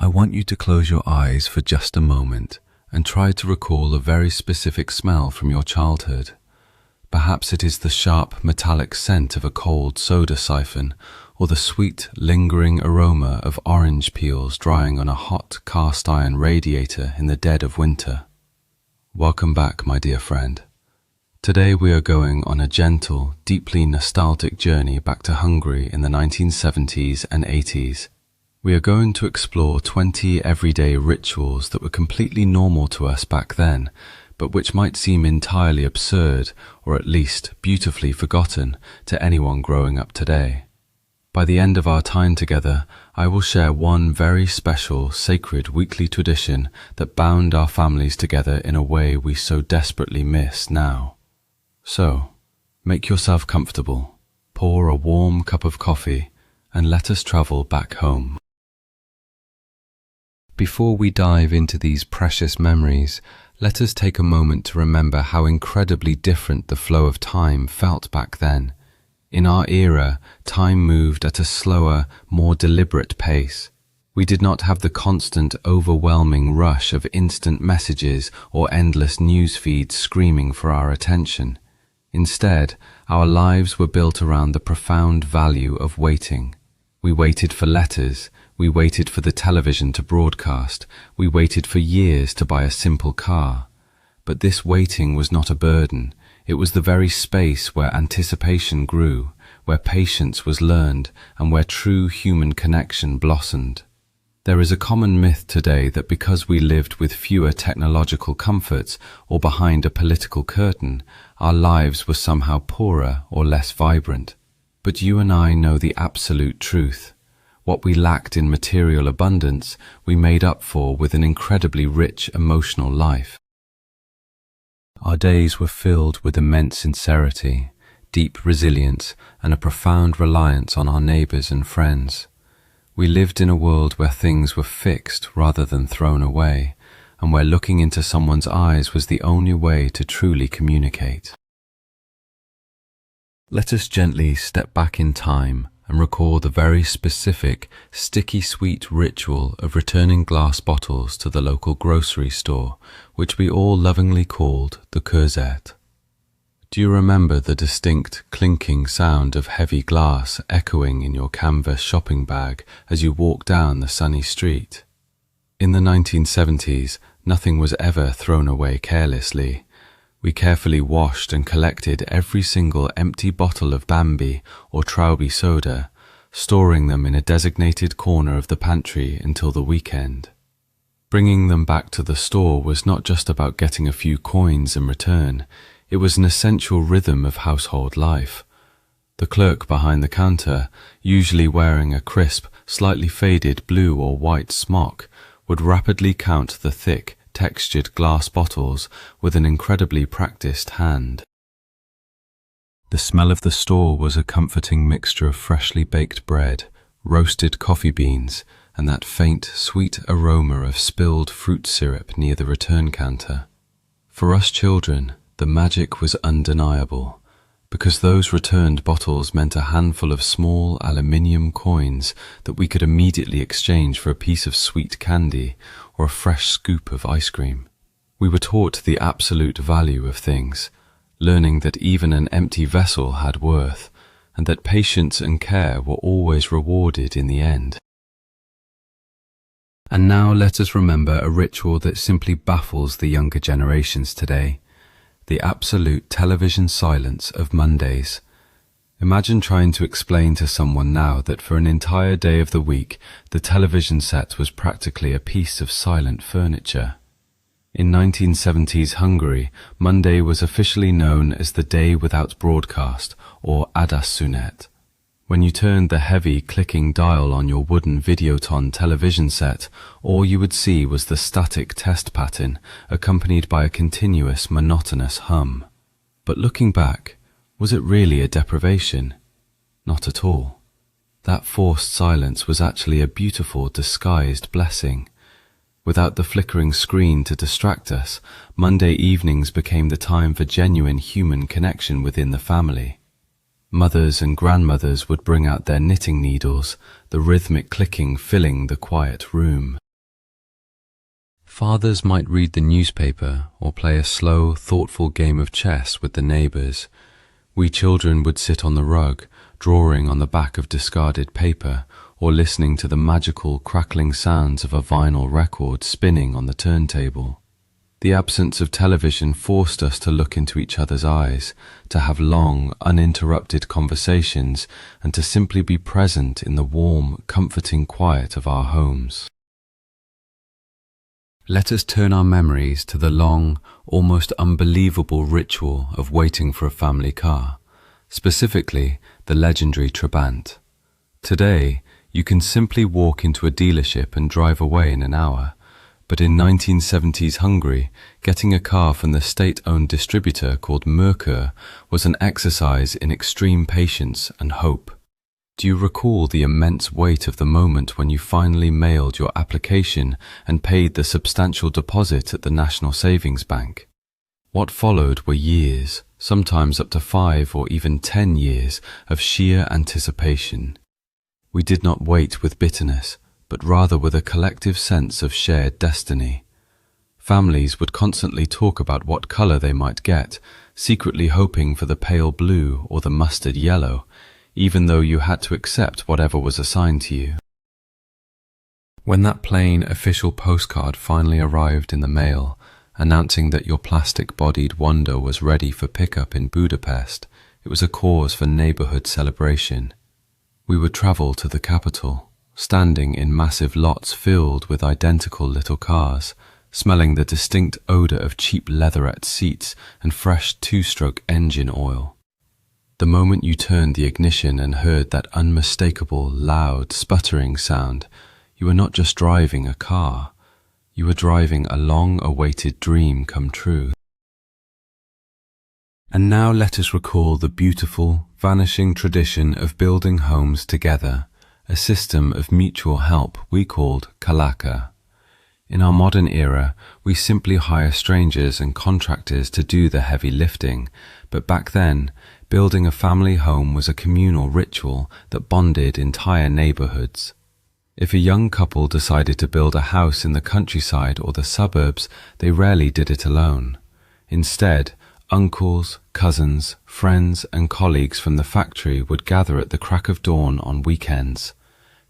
I want you to close your eyes for just a moment and try to recall a very specific smell from your childhood. Perhaps it is the sharp metallic scent of a cold soda siphon, or the sweet lingering aroma of orange peels drying on a hot cast iron radiator in the dead of winter. Welcome back, my dear friend. Today we are going on a gentle, deeply nostalgic journey back to Hungary in the 1970s and 80s. We are going to explore 20 everyday rituals that were completely normal to us back then, but which might seem entirely absurd, or at least beautifully forgotten, to anyone growing up today. By the end of our time together, I will share one very special, sacred weekly tradition that bound our families together in a way we so desperately miss now. So, make yourself comfortable, pour a warm cup of coffee, and let us travel back home. Before we dive into these precious memories, let us take a moment to remember how incredibly different the flow of time felt back then. In our era, time moved at a slower, more deliberate pace. We did not have the constant, overwhelming rush of instant messages or endless news feeds screaming for our attention. Instead, our lives were built around the profound value of waiting. We waited for letters, we waited for the television to broadcast, we waited for years to buy a simple car. But this waiting was not a burden. It was the very space where anticipation grew, where patience was learned, and where true human connection blossomed. There is a common myth today that because we lived with fewer technological comforts or behind a political curtain, our lives were somehow poorer or less vibrant. But you and I know the absolute truth. What we lacked in material abundance, we made up for with an incredibly rich emotional life. Our days were filled with immense sincerity, deep resilience, and a profound reliance on our neighbors and friends. We lived in a world where things were fixed rather than thrown away, and where looking into someone's eyes was the only way to truly communicate. Let us gently step back in time and recall the very specific, sticky sweet ritual of returning glass bottles to the local grocery store, which we all lovingly called the kurzet. Do you remember the distinct clinking sound of heavy glass echoing in your canvas shopping bag as you walked down the sunny street? In the 1970s, nothing was ever thrown away carelessly. We carefully washed and collected every single empty bottle of Bambi or Traubi soda, storing them in a designated corner of the pantry until the weekend. Bringing them back to the store was not just about getting a few coins in return. It was an essential rhythm of household life. The clerk behind the counter, usually wearing a crisp, slightly faded blue or white smock, would rapidly count the thick, textured glass bottles with an incredibly practiced hand. The smell of the store was a comforting mixture of freshly baked bread, roasted coffee beans, and that faint, sweet aroma of spilled fruit syrup near the return counter. For us children, the magic was undeniable, because those returned bottles meant a handful of small aluminium coins that we could immediately exchange for a piece of sweet candy or a fresh scoop of ice cream. We were taught the absolute value of things, learning that even an empty vessel had worth, and that patience and care were always rewarded in the end. And now let us remember a ritual that simply baffles the younger generations today: the absolute television silence of Mondays. Imagine trying to explain to someone now that for an entire day of the week, the television set was practically a piece of silent furniture. In 1970s Hungary, Monday was officially known as the Day Without Broadcast, or Adásszünet. When you turned the heavy clicking dial on your wooden Videoton television set, all you would see was the static test pattern, accompanied by a continuous monotonous hum. But looking back, was it really a deprivation? Not at all. That forced silence was actually a beautiful disguised blessing. Without the flickering screen to distract us, Monday evenings became the time for genuine human connection within the family. Mothers and grandmothers would bring out their knitting needles, the rhythmic clicking filling the quiet room. Fathers might read the newspaper or play a slow, thoughtful game of chess with the neighbours. We children would sit on the rug, drawing on the back of discarded paper, or listening to the magical, crackling sounds of a vinyl record spinning on the turntable. The absence of television forced us to look into each other's eyes, to have long, uninterrupted conversations, and to simply be present in the warm, comforting quiet of our homes. Let us turn our memories to the long, almost unbelievable ritual of waiting for a family car, specifically the legendary Trabant. Today, you can simply walk into a dealership and drive away in an hour, but in 1970s Hungary, getting a car from the state-owned distributor called Merkur was an exercise in extreme patience and hope. Do you recall the immense weight of the moment when you finally mailed your application and paid the substantial deposit at the National Savings Bank? What followed were years, sometimes up to 5 or even 10 years, of sheer anticipation. We did not wait with bitterness, but rather with a collective sense of shared destiny. Families would constantly talk about what colour they might get, secretly hoping for the pale blue or the mustard yellow, even though you had to accept whatever was assigned to you. When that plain official postcard finally arrived in the mail, announcing that your plastic-bodied wonder was ready for pickup in Budapest, it was a cause for neighbourhood celebration. We would travel to the capital, standing in massive lots filled with identical little cars, smelling the distinct odour of cheap leatherette seats and fresh two-stroke engine oil. The moment you turned the ignition and heard that unmistakable, loud, sputtering sound, you were not just driving a car, you were driving a long-awaited dream come true. And now let us recall the beautiful, vanishing tradition of building homes together, a system of mutual help we called kaláka. In our modern era, we simply hire strangers and contractors to do the heavy lifting, but back then, building a family home was a communal ritual that bonded entire neighbourhoods. If a young couple decided to build a house in the countryside or the suburbs, they rarely did it alone. Instead, uncles, cousins, friends and colleagues from the factory would gather at the crack of dawn on weekends.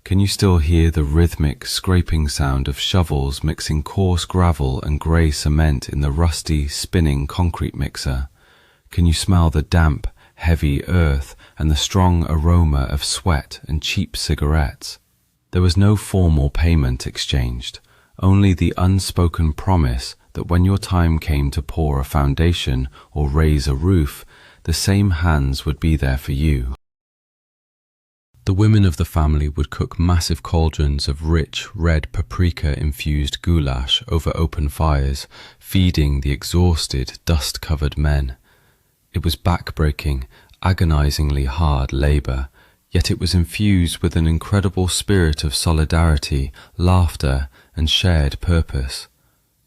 Can you still hear the rhythmic, scraping sound of shovels mixing coarse gravel and grey cement in the rusty, spinning concrete mixer? Can you smell the damp, heavy earth and the strong aroma of sweat and cheap cigarettes? There was no formal payment exchanged, only the unspoken promise that when your time came to pour a foundation or raise a roof, the same hands would be there for you. The women of the family would cook massive cauldrons of rich, red paprika-infused goulash over open fires, feeding the exhausted, dust-covered men. It was back-breaking, agonizingly hard labour, yet it was infused with an incredible spirit of solidarity, laughter, and shared purpose.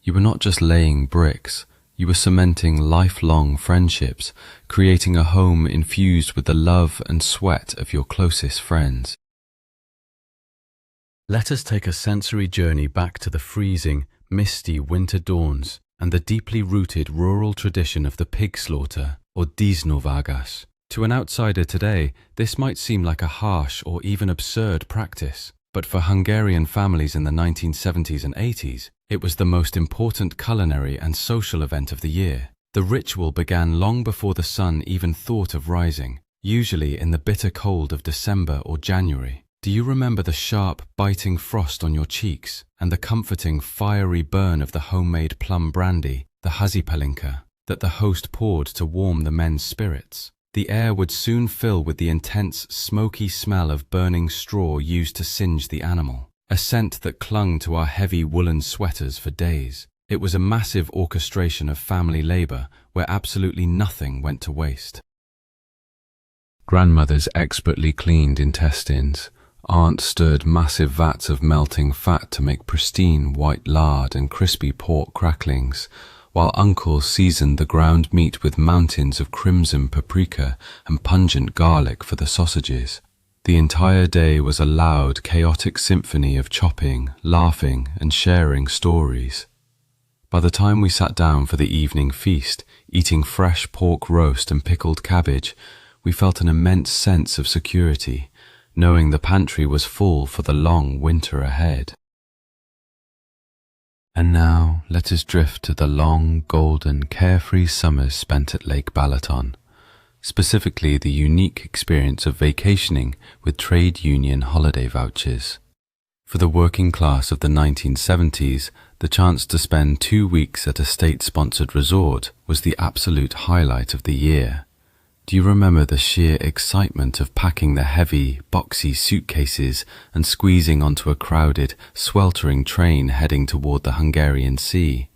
You were not just laying bricks, you were cementing lifelong friendships, creating a home infused with the love and sweat of your closest friends. Let us take a sensory journey back to the freezing, misty winter dawns and the deeply rooted rural tradition of the pig slaughter, or dísnovágás. To an outsider today, this might seem like a harsh or even absurd practice, but for Hungarian families in the 1970s and 80s, it was the most important culinary and social event of the year. The ritual began long before the sun even thought of rising, usually in the bitter cold of December or January. Do you remember the sharp, biting frost on your cheeks and the comforting, fiery burn of the homemade plum brandy, the hazipelinka, that the host poured to warm the men's spirits? The air would soon fill with the intense, smoky smell of burning straw used to singe the animal, a scent that clung to our heavy woolen sweaters for days. It was a massive orchestration of family labour where absolutely nothing went to waste. Grandmothers expertly cleaned intestines. Aunt stirred massive vats of melting fat to make pristine white lard and crispy pork cracklings, while uncles seasoned the ground meat with mountains of crimson paprika and pungent garlic for the sausages. The entire day was a loud, chaotic symphony of chopping, laughing, and sharing stories. By the time we sat down for the evening feast, eating fresh pork roast and pickled cabbage, we felt an immense sense of security, knowing the pantry was full for the long winter ahead. And now let us drift to the long, golden, carefree summers spent at Lake Balaton, specifically the unique experience of vacationing with trade union holiday vouchers. For the working class of the 1970s, the chance to spend 2 weeks at a state-sponsored resort was the absolute highlight of the year. Do you remember the sheer excitement of packing the heavy, boxy suitcases and squeezing onto a crowded, sweltering train heading toward the Hungarian Sea?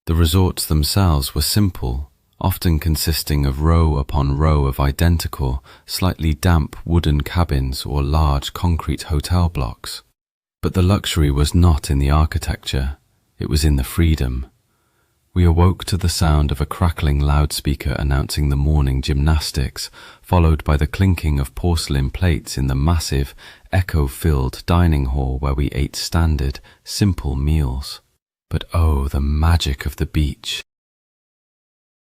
The resorts themselves were simple, often consisting of row upon row of identical, slightly damp wooden cabins or large concrete hotel blocks. But the luxury was not in the architecture, it was in the freedom. We awoke to the sound of a crackling loudspeaker announcing the morning gymnastics, followed by the clinking of porcelain plates in the massive, echo-filled dining hall where we ate standard, simple meals. But oh, the magic of the beach!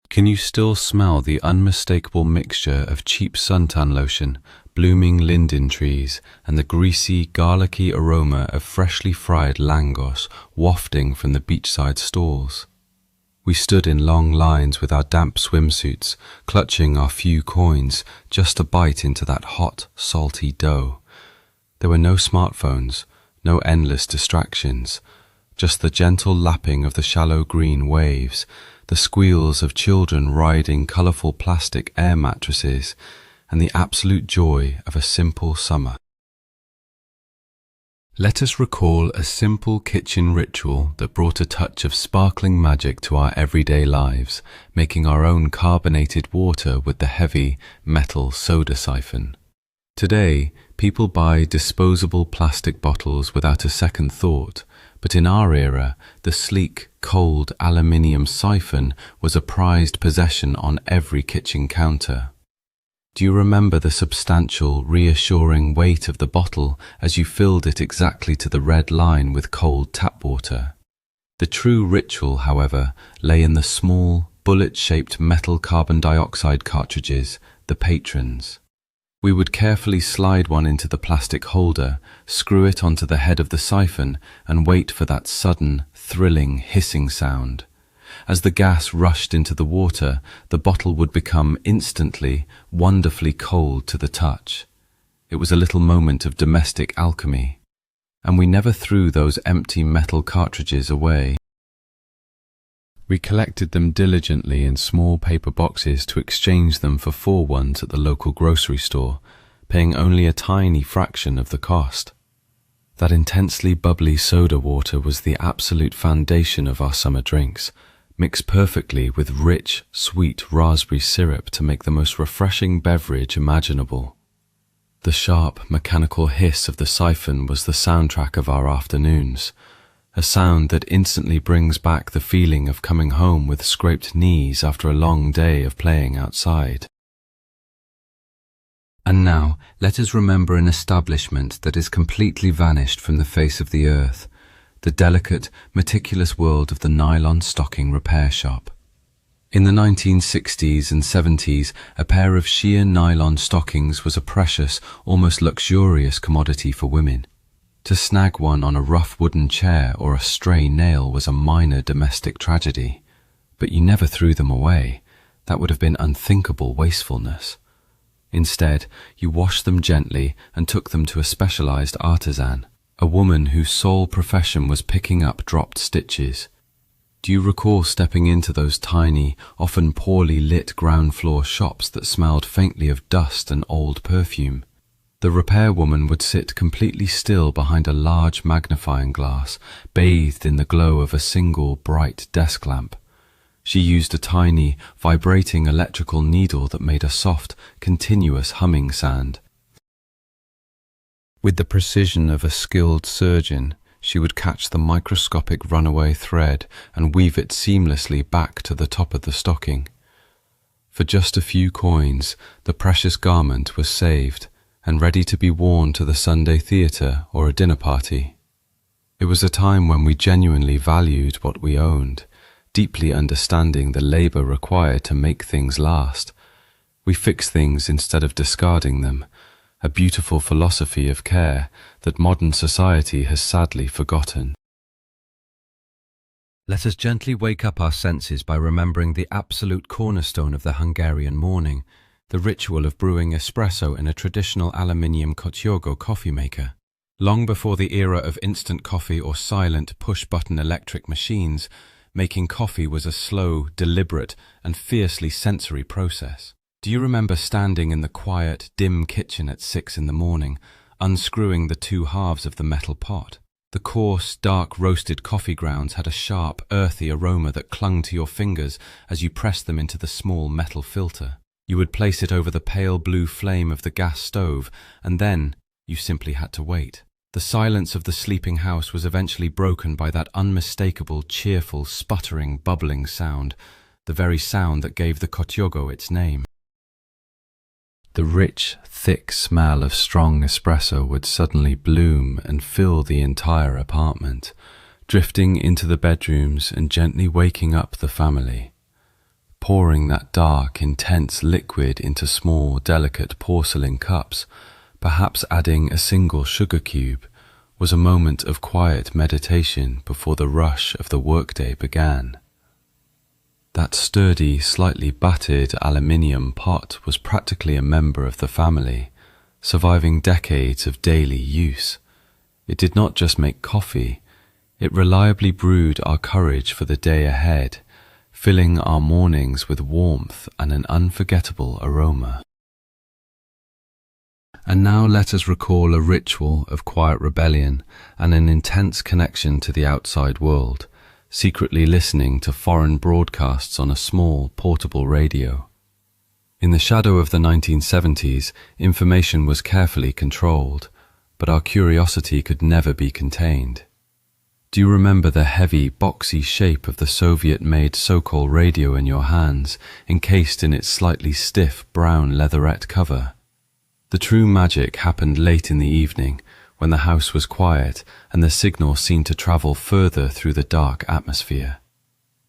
Can you still smell the unmistakable mixture of cheap suntan lotion, blooming linden trees, and the greasy, garlicky aroma of freshly fried langos wafting from the beachside stalls? We stood in long lines with our damp swimsuits, clutching our few coins just to bite into that hot, salty dough. There were no smartphones, no endless distractions, just the gentle lapping of the shallow green waves, the squeals of children riding colourful plastic air mattresses, and the absolute joy of a simple summer. Let us recall a simple kitchen ritual that brought a touch of sparkling magic to our everyday lives, making our own carbonated water with the heavy, metal soda siphon. Today, people buy disposable plastic bottles without a second thought, but in our era, the sleek, cold aluminium siphon was a prized possession on every kitchen counter. Do you remember the substantial, reassuring weight of the bottle as you filled it exactly to the red line with cold tap water? The true ritual, however, lay in the small, bullet-shaped metal carbon dioxide cartridges, the patrons. We would carefully slide one into the plastic holder, screw it onto the head of the siphon, and wait for that sudden, thrilling, hissing sound. As the gas rushed into the water, the bottle would become instantly, wonderfully cold to the touch. It was a little moment of domestic alchemy. And we never threw those empty metal cartridges away. We collected them diligently in small paper boxes to exchange them for full ones at the local grocery store, paying only a tiny fraction of the cost. That intensely bubbly soda water was the absolute foundation of our summer drinks, mixed perfectly with rich, sweet raspberry syrup to make the most refreshing beverage imaginable. The sharp, mechanical hiss of the siphon was the soundtrack of our afternoons, a sound that instantly brings back the feeling of coming home with scraped knees after a long day of playing outside. And now, let us remember an establishment that is completely vanished from the face of the earth, the delicate, meticulous world of the nylon stocking repair shop. In the 1960s and 70s, a pair of sheer nylon stockings was a precious, almost luxurious commodity for women. To snag one on a rough wooden chair or a stray nail was a minor domestic tragedy. But you never threw them away. That would have been unthinkable wastefulness. Instead, you washed them gently and took them to a specialized artisan, a woman whose sole profession was picking up dropped stitches. Do you recall stepping into those tiny, often poorly lit ground floor shops that smelled faintly of dust and old perfume? The repair woman would sit completely still behind a large magnifying glass, bathed in the glow of a single bright desk lamp. She used a tiny, vibrating electrical needle that made a soft, continuous humming sound. With the precision of a skilled surgeon, she would catch the microscopic runaway thread and weave it seamlessly back to the top of the stocking. For just a few coins, the precious garment was saved and ready to be worn to the Sunday theatre or a dinner party. It was a time when we genuinely valued what we owned, deeply understanding the labor required to make things last. We fix things instead of discarding them, a beautiful philosophy of care that modern society has sadly forgotten. Let us gently wake up our senses by remembering the absolute cornerstone of the Hungarian morning, the ritual of brewing espresso in a traditional aluminium kotyogo coffee maker. Long before the era of instant coffee or silent push-button electric machines, making coffee was a slow, deliberate, and fiercely sensory process. Do you remember standing in the quiet, dim kitchen at 6 in the morning, unscrewing the two halves of the metal pot? The coarse, dark roasted coffee grounds had a sharp, earthy aroma that clung to your fingers as you pressed them into the small metal filter. You would place it over the pale blue flame of the gas stove, and then you simply had to wait. The silence of the sleeping house was eventually broken by that unmistakable, cheerful, sputtering, bubbling sound, the very sound that gave the kotyogo its name. The rich, thick smell of strong espresso would suddenly bloom and fill the entire apartment, drifting into the bedrooms and gently waking up the family. Pouring that dark, intense liquid into small, delicate porcelain cups, perhaps adding a single sugar cube, was a moment of quiet meditation before the rush of the workday began. That sturdy, slightly battered aluminium pot was practically a member of the family, surviving decades of daily use. It did not just make coffee, it reliably brewed our courage for the day ahead, filling our mornings with warmth and an unforgettable aroma. And now let us recall a ritual of quiet rebellion and an intense connection to the outside world, secretly listening to foreign broadcasts on a small, portable radio. In the shadow of the 1970s, information was carefully controlled, but our curiosity could never be contained. Do you remember the heavy, boxy shape of the Soviet-made Sokol radio in your hands, encased in its slightly stiff brown leatherette cover? The true magic happened late in the evening, when the house was quiet and the signal seemed to travel further through the dark atmosphere.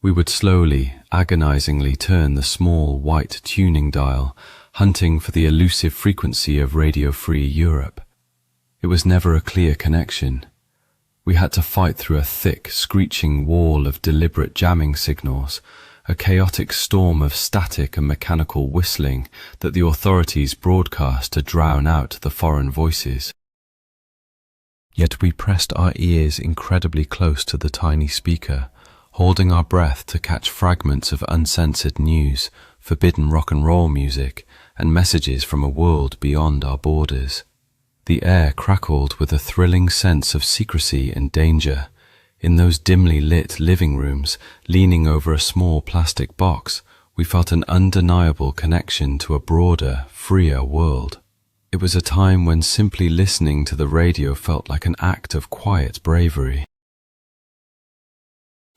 We would slowly, agonizingly turn the small white tuning dial, hunting for the elusive frequency of Radio-Free Europe. It was never a clear connection. We had to fight through a thick, screeching wall of deliberate jamming signals, a chaotic storm of static and mechanical whistling that the authorities broadcast to drown out the foreign voices. Yet we pressed our ears incredibly close to the tiny speaker, holding our breath to catch fragments of uncensored news, forbidden rock and roll music, and messages from a world beyond our borders. The air crackled with a thrilling sense of secrecy and danger. In those dimly lit living rooms, leaning over a small plastic box, we felt an undeniable connection to a broader, freer world. It was a time when simply listening to the radio felt like an act of quiet bravery.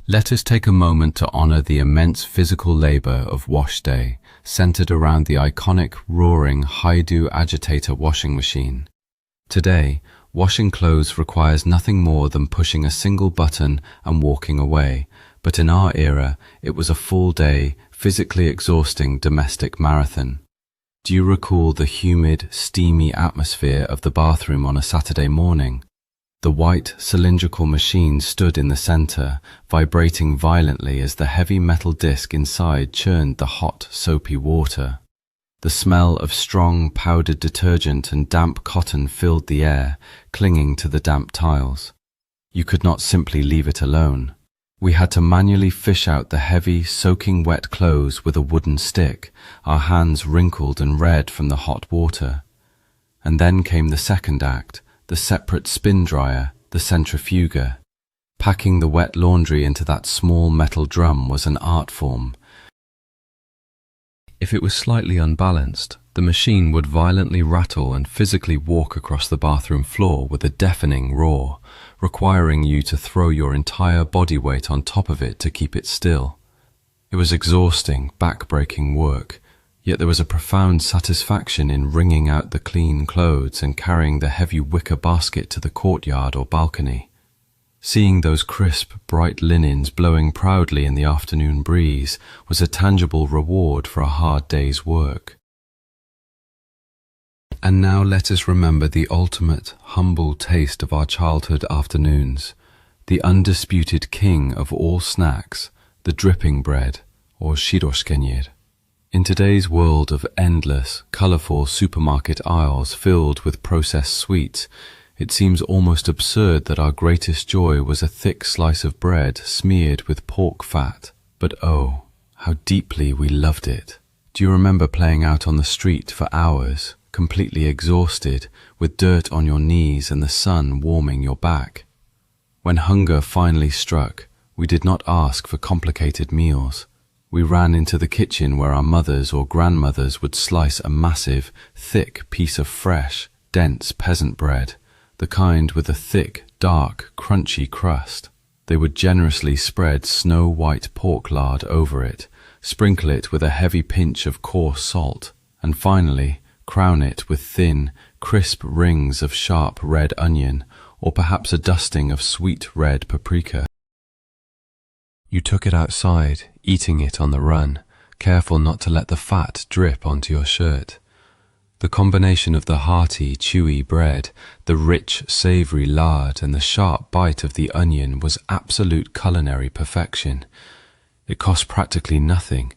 Let us take a moment to honor the immense physical labor of wash day, centered around the iconic, roaring Haidu agitator washing machine. Today, washing clothes requires nothing more than pushing a single button and walking away, but in our era, it was a full-day, physically exhausting domestic marathon. Do you recall the humid, steamy atmosphere of the bathroom on a Saturday morning? The white, cylindrical machine stood in the center, vibrating violently as the heavy metal disc inside churned the hot, soapy water. The smell of strong, powdered detergent and damp cotton filled the air, clinging to the damp tiles. You could not simply leave it alone. We had to manually fish out the heavy, soaking wet clothes with a wooden stick, our hands wrinkled and red from the hot water. And then came the second act, the separate spin dryer, the centrifuga. Packing the wet laundry into that small metal drum was an art form. If it was slightly unbalanced, the machine would violently rattle and physically walk across the bathroom floor with a deafening roar, requiring you to throw your entire body weight on top of it to keep it still. It was exhausting, back-breaking work, yet there was a profound satisfaction in wringing out the clean clothes and carrying the heavy wicker basket to the courtyard or balcony. Seeing those crisp, bright linens blowing proudly in the afternoon breeze was a tangible reward for a hard day's work. And now let us remember the ultimate, humble taste of our childhood afternoons, the undisputed king of all snacks, the dripping bread, or zsíroskenyér. In today's world of endless, colourful supermarket aisles filled with processed sweets, it seems almost absurd that our greatest joy was a thick slice of bread smeared with pork fat. But oh, how deeply we loved it. Do you remember playing out on the street for hours, completely exhausted, with dirt on your knees and the sun warming your back? When hunger finally struck, we did not ask for complicated meals. We ran into the kitchen where our mothers or grandmothers would slice a massive, thick piece of fresh, dense peasant bread, the kind with a thick, dark, crunchy crust. They would generously spread snow-white pork lard over it, sprinkle it with a heavy pinch of coarse salt, and finally crown it with thin, crisp rings of sharp red onion, or perhaps a dusting of sweet red paprika. You took it outside, eating it on the run, careful not to let the fat drip onto your shirt. The combination of the hearty, chewy bread, the rich, savoury lard, and the sharp bite of the onion was absolute culinary perfection. It cost practically nothing,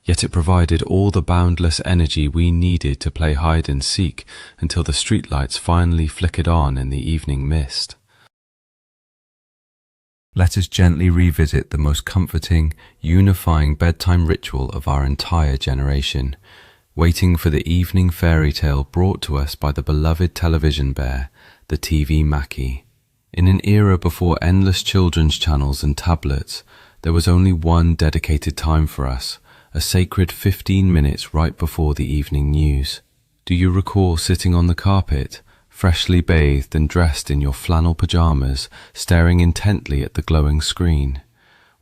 yet it provided all the boundless energy we needed to play hide and seek until the streetlights finally flickered on in the evening mist. Let us gently revisit the most comforting, unifying bedtime ritual of our entire generation, waiting for the evening fairy tale brought to us by the beloved television bear, the TV Maci. In an era before endless children's channels and tablets, there was only one dedicated time for us, a sacred 15 minutes right before the evening news. Do you recall sitting on the carpet, freshly bathed and dressed in your flannel pajamas, staring intently at the glowing screen?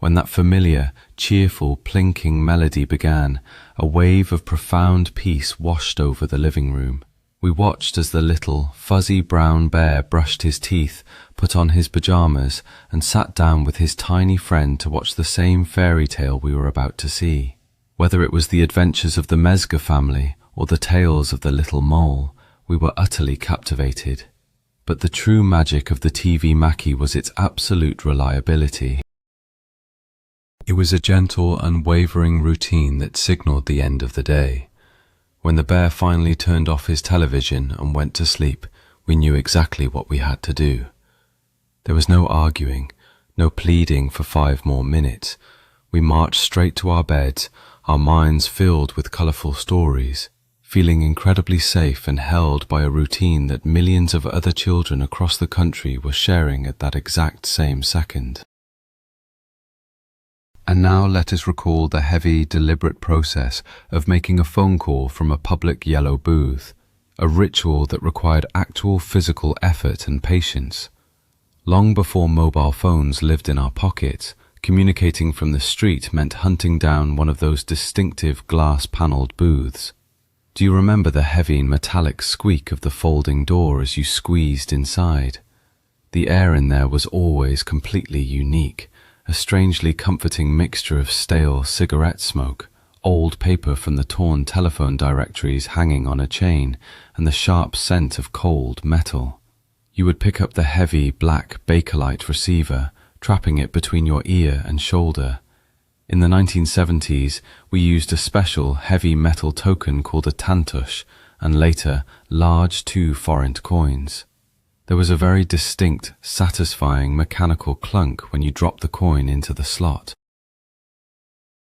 When that familiar, cheerful, plinking melody began, a wave of profound peace washed over the living room. We watched as the little, fuzzy brown bear brushed his teeth, put on his pajamas, and sat down with his tiny friend to watch the same fairy tale we were about to see. Whether it was the adventures of the Mezga family or the tales of the little mole, we were utterly captivated. But the true magic of the TV Maci was its absolute reliability. It was a gentle, unwavering routine that signaled the end of the day. When the bear finally turned off his television and went to sleep, we knew exactly what we had to do. There was no arguing, no pleading for 5 more minutes. We marched straight to our beds, our minds filled with colourful stories, feeling incredibly safe and held by a routine that millions of other children across the country were sharing at that exact same second. And now let us recall the heavy, deliberate process of making a phone call from a public yellow booth, a ritual that required actual physical effort and patience. Long before mobile phones lived in our pockets, communicating from the street meant hunting down one of those distinctive glass-panelled booths. Do you remember the heavy metallic squeak of the folding door as you squeezed inside? The air in there was always completely unique, a strangely comforting mixture of stale cigarette smoke, old paper from the torn telephone directories hanging on a chain, and the sharp scent of cold metal. You would pick up the heavy black Bakelite receiver, trapping it between your ear and shoulder. In the 1970s, we used a special heavy metal token called a tantush, and later large 2-forint coins. There was a very distinct, satisfying mechanical clunk when you dropped the coin into the slot.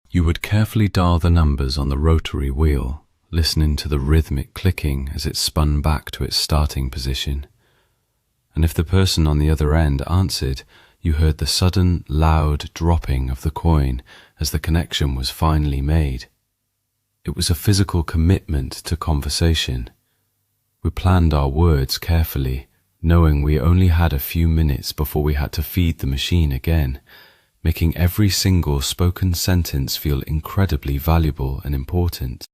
You would carefully dial the numbers on the rotary wheel, listening to the rhythmic clicking as it spun back to its starting position. And if the person on the other end answered, you heard the sudden, loud dropping of the coin as the connection was finally made. It was a physical commitment to conversation. We planned our words carefully, knowing we only had a few minutes before we had to feed the machine again, making every single spoken sentence feel incredibly valuable and important.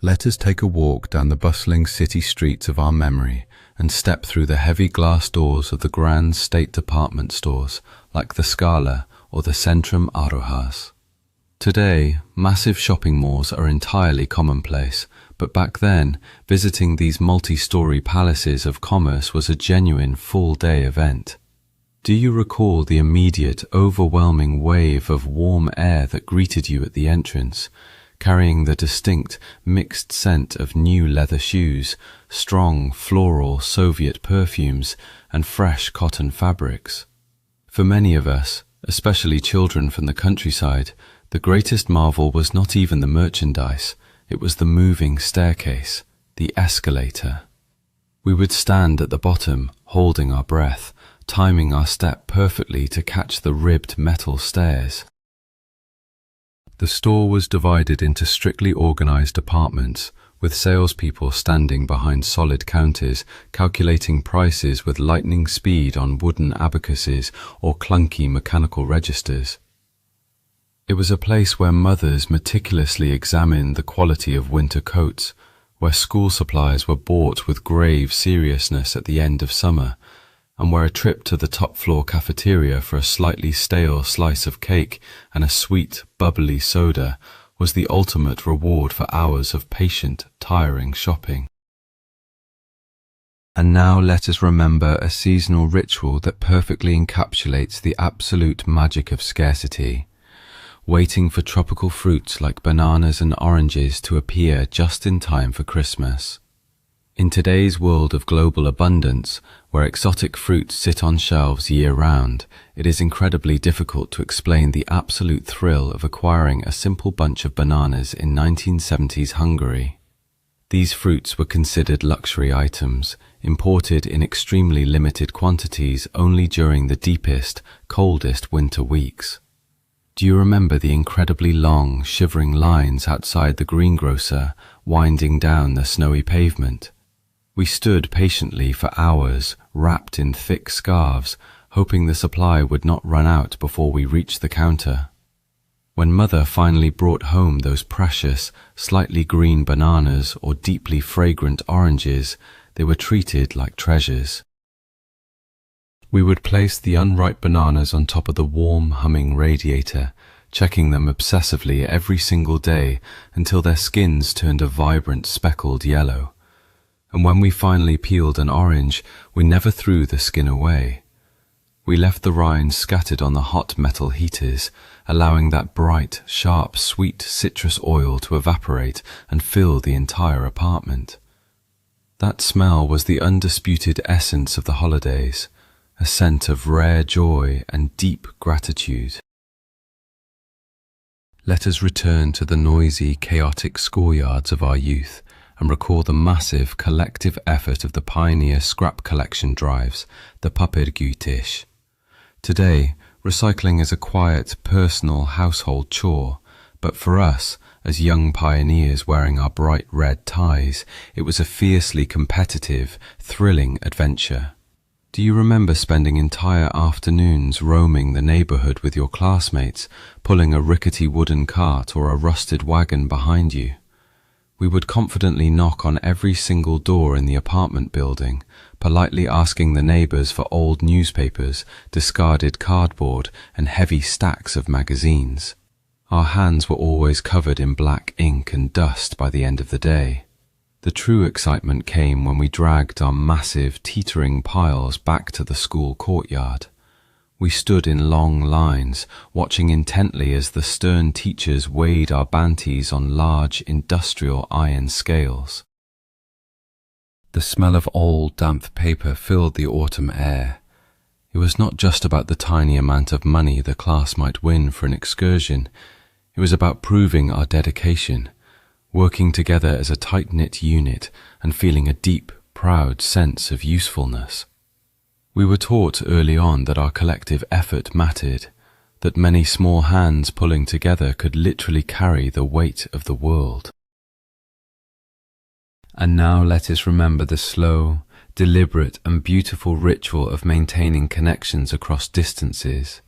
Let us take a walk down the bustling city streets of our memory and step through the heavy glass doors of the grand state department stores like the Scala or the Centrum Arojas. Today, massive shopping malls are entirely commonplace, but back then, visiting these multi-story palaces of commerce was a genuine full-day event. Do you recall the immediate, overwhelming wave of warm air that greeted you at the entrance, carrying the distinct, mixed scent of new leather shoes, strong, floral Soviet perfumes, and fresh cotton fabrics? For many of us, especially children from the countryside, the greatest marvel was not even the merchandise, it was the moving staircase, the escalator. We would stand at the bottom, holding our breath, timing our step perfectly to catch the ribbed metal stairs. The store was divided into strictly organized departments, with salespeople standing behind solid counters, calculating prices with lightning speed on wooden abacuses or clunky mechanical registers. It was a place where mothers meticulously examined the quality of winter coats, where school supplies were bought with grave seriousness at the end of summer, and where a trip to the top-floor cafeteria for a slightly stale slice of cake and a sweet, bubbly soda was the ultimate reward for hours of patient, tiring shopping. And now let us remember a seasonal ritual that perfectly encapsulates the absolute magic of scarcity, waiting for tropical fruits like bananas and oranges to appear just in time for Christmas. In today's world of global abundance, where exotic fruits sit on shelves year-round, it is incredibly difficult to explain the absolute thrill of acquiring a simple bunch of bananas in 1970s Hungary. These fruits were considered luxury items, imported in extremely limited quantities only during the deepest, coldest winter weeks. Do you remember the incredibly long, shivering lines outside the greengrocer, winding down the snowy pavement? We stood patiently for hours, wrapped in thick scarves, hoping the supply would not run out before we reached the counter. When Mother finally brought home those precious, slightly green bananas or deeply fragrant oranges, they were treated like treasures. We would place the unripe bananas on top of the warm, humming radiator, checking them obsessively every single day until their skins turned a vibrant speckled yellow. And when we finally peeled an orange, we never threw the skin away. We left the rind scattered on the hot metal heaters, allowing that bright, sharp, sweet citrus oil to evaporate and fill the entire apartment. That smell was the undisputed essence of the holidays, a scent of rare joy and deep gratitude. Let us return to the noisy, chaotic schoolyards of our youth and recall the massive collective effort of the pioneer scrap collection drives, the papírgyűjtés. Today, recycling is a quiet, personal household chore, but for us, as young pioneers wearing our bright red ties, it was a fiercely competitive, thrilling adventure. Do you remember spending entire afternoons roaming the neighborhood with your classmates, pulling a rickety wooden cart or a rusted wagon behind you? We would confidently knock on every single door in the apartment building, politely asking the neighbors for old newspapers, discarded cardboard, and heavy stacks of magazines. Our hands were always covered in black ink and dust by the end of the day. The true excitement came when we dragged our massive, teetering piles back to the school courtyard. We stood in long lines, watching intently as the stern teachers weighed our banties on large, industrial iron scales. The smell of old, damp paper filled the autumn air. It was not just about the tiny amount of money the class might win for an excursion. It was about proving our dedication, working together as a tight-knit unit and feeling a deep, proud sense of usefulness. We were taught early on that our collective effort mattered, that many small hands pulling together could literally carry the weight of the world. And now let us remember the slow, deliberate and beautiful ritual of maintaining connections across distances,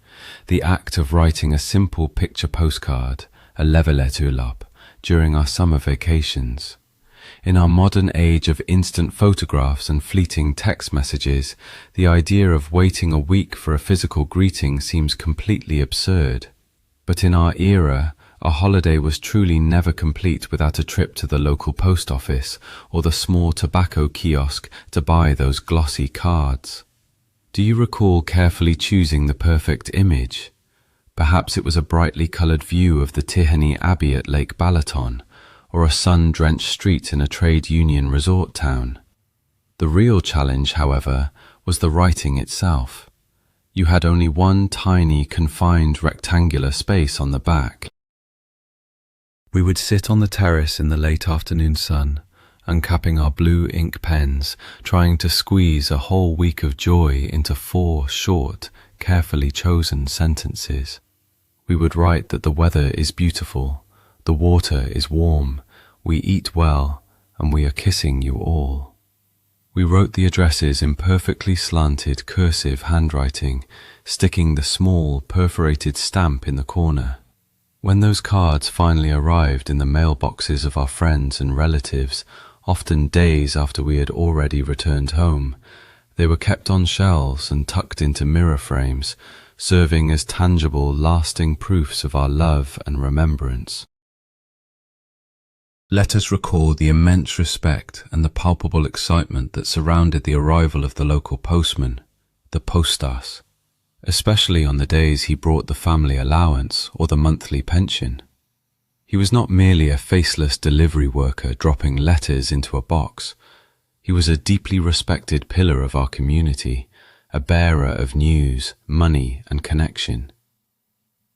the act of writing a simple picture postcard, a leveletturlapp, during our summer vacations. In our modern age of instant photographs and fleeting text messages, the idea of waiting a week for a physical greeting seems completely absurd. But in our era, a holiday was truly never complete without a trip to the local post office or the small tobacco kiosk to buy those glossy cards. Do you recall carefully choosing the perfect image? Perhaps it was a brightly coloured view of the Tihany Abbey at Lake Balaton, or a sun-drenched street in a trade union resort town. The real challenge, however, was the writing itself. You had only one tiny, confined rectangular space on the back. We would sit on the terrace in the late afternoon sun, uncapping our blue ink pens, trying to squeeze a whole week of joy into 4 short, carefully chosen sentences. We would write that the weather is beautiful, the water is warm, we eat well, and we are kissing you all. We wrote the addresses in perfectly slanted cursive handwriting, sticking the small perforated stamp in the corner. When those cards finally arrived in the mailboxes of our friends and relatives, often days after we had already returned home, they were kept on shelves and tucked into mirror frames, serving as tangible, lasting proofs of our love and remembrance. Let us recall the immense respect and the palpable excitement that surrounded the arrival of the local postman, the postas, especially on the days he brought the family allowance or the monthly pension. He was not merely a faceless delivery worker dropping letters into a box. He was a deeply respected pillar of our community, a bearer of news, money, and connection.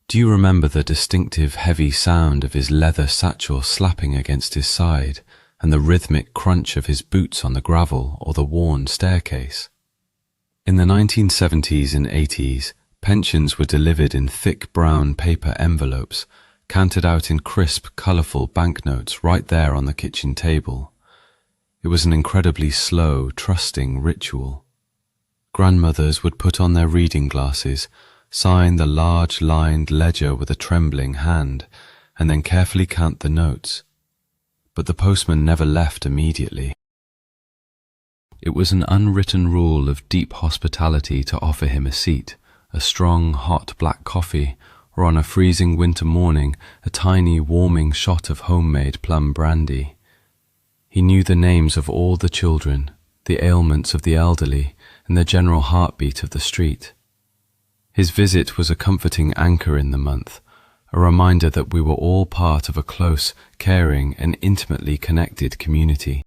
Do you remember the distinctive heavy sound of his leather satchel slapping against his side, and the rhythmic crunch of his boots on the gravel or the worn staircase? In the 1970s and 80s, pensions were delivered in thick brown paper envelopes, counted out in crisp, colourful banknotes right there on the kitchen table. It was an incredibly slow, trusting ritual. Grandmothers would put on their reading glasses, sign the large lined ledger with a trembling hand, and then carefully count the notes. But the postman never left immediately. It was an unwritten rule of deep hospitality to offer him a seat, a strong, hot black coffee, or on a freezing winter morning, a tiny, warming shot of homemade plum brandy. He knew the names of all the children, the ailments of the elderly, and the general heartbeat of the street. His visit was a comforting anchor in the month, a reminder that we were all part of a close, caring, and intimately connected community.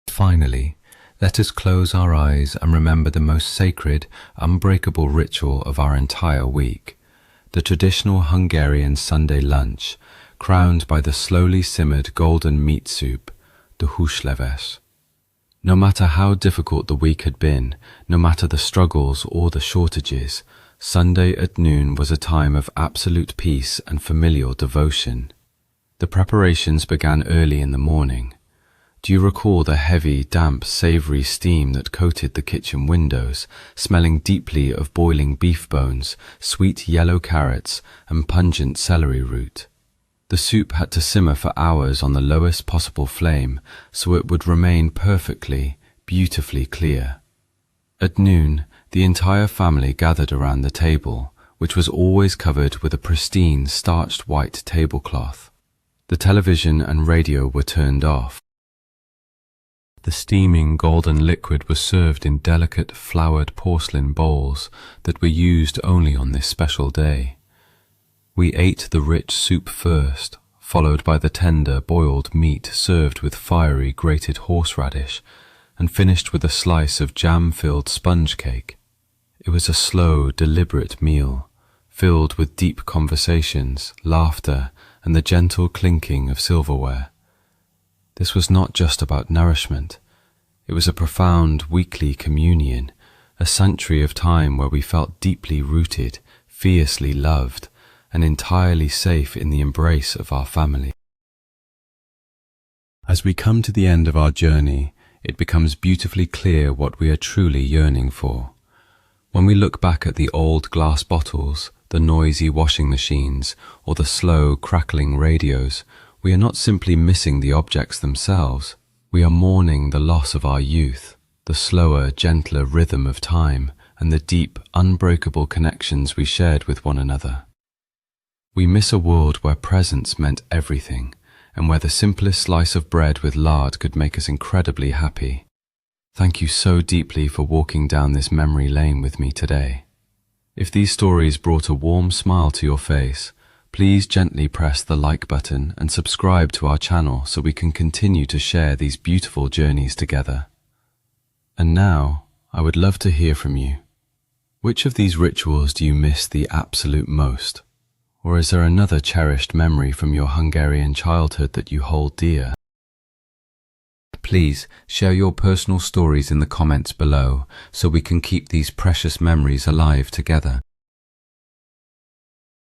Finally, let us close our eyes and remember the most sacred, unbreakable ritual of our entire week, the traditional Hungarian Sunday lunch, crowned by the slowly simmered golden meat soup, the húsleves. No matter how difficult the week had been, no matter the struggles or the shortages, Sunday at noon was a time of absolute peace and familial devotion. The preparations began early in the morning. Do you recall the heavy, damp, savoury steam that coated the kitchen windows, smelling deeply of boiling beef bones, sweet yellow carrots, and pungent celery root? The soup had to simmer for hours on the lowest possible flame so it would remain perfectly, beautifully clear. At noon, the entire family gathered around the table, which was always covered with a pristine, starched white tablecloth. The television and radio were turned off. The steaming golden liquid was served in delicate flowered porcelain bowls that were used only on this special day. We ate the rich soup first, followed by the tender boiled meat served with fiery grated horseradish, and finished with a slice of jam-filled sponge cake. It was a slow, deliberate meal, filled with deep conversations, laughter, and the gentle clinking of silverware. This was not just about nourishment. It was a profound weekly communion, a sanctuary of time where we felt deeply rooted, fiercely loved, and entirely safe in the embrace of our family. As we come to the end of our journey, it becomes beautifully clear what we are truly yearning for. When we look back at the old glass bottles, the noisy washing machines, or the slow, crackling radios, We are not simply missing the objects themselves, we are mourning the loss of our youth, the slower, gentler rhythm of time, and the deep, unbreakable connections we shared with one another. We miss a world where presents meant everything, and where the simplest slice of bread with lard could make us incredibly happy. Thank you so deeply for walking down this memory lane with me today. If these stories brought a warm smile to your face, please gently press the like button and subscribe to our channel so we can continue to share these beautiful journeys together. And now, I would love to hear from you. Which of these rituals do you miss the absolute most? Or is there another cherished memory from your Hungarian childhood that you hold dear? Please share your personal stories in the comments below so we can keep these precious memories alive together.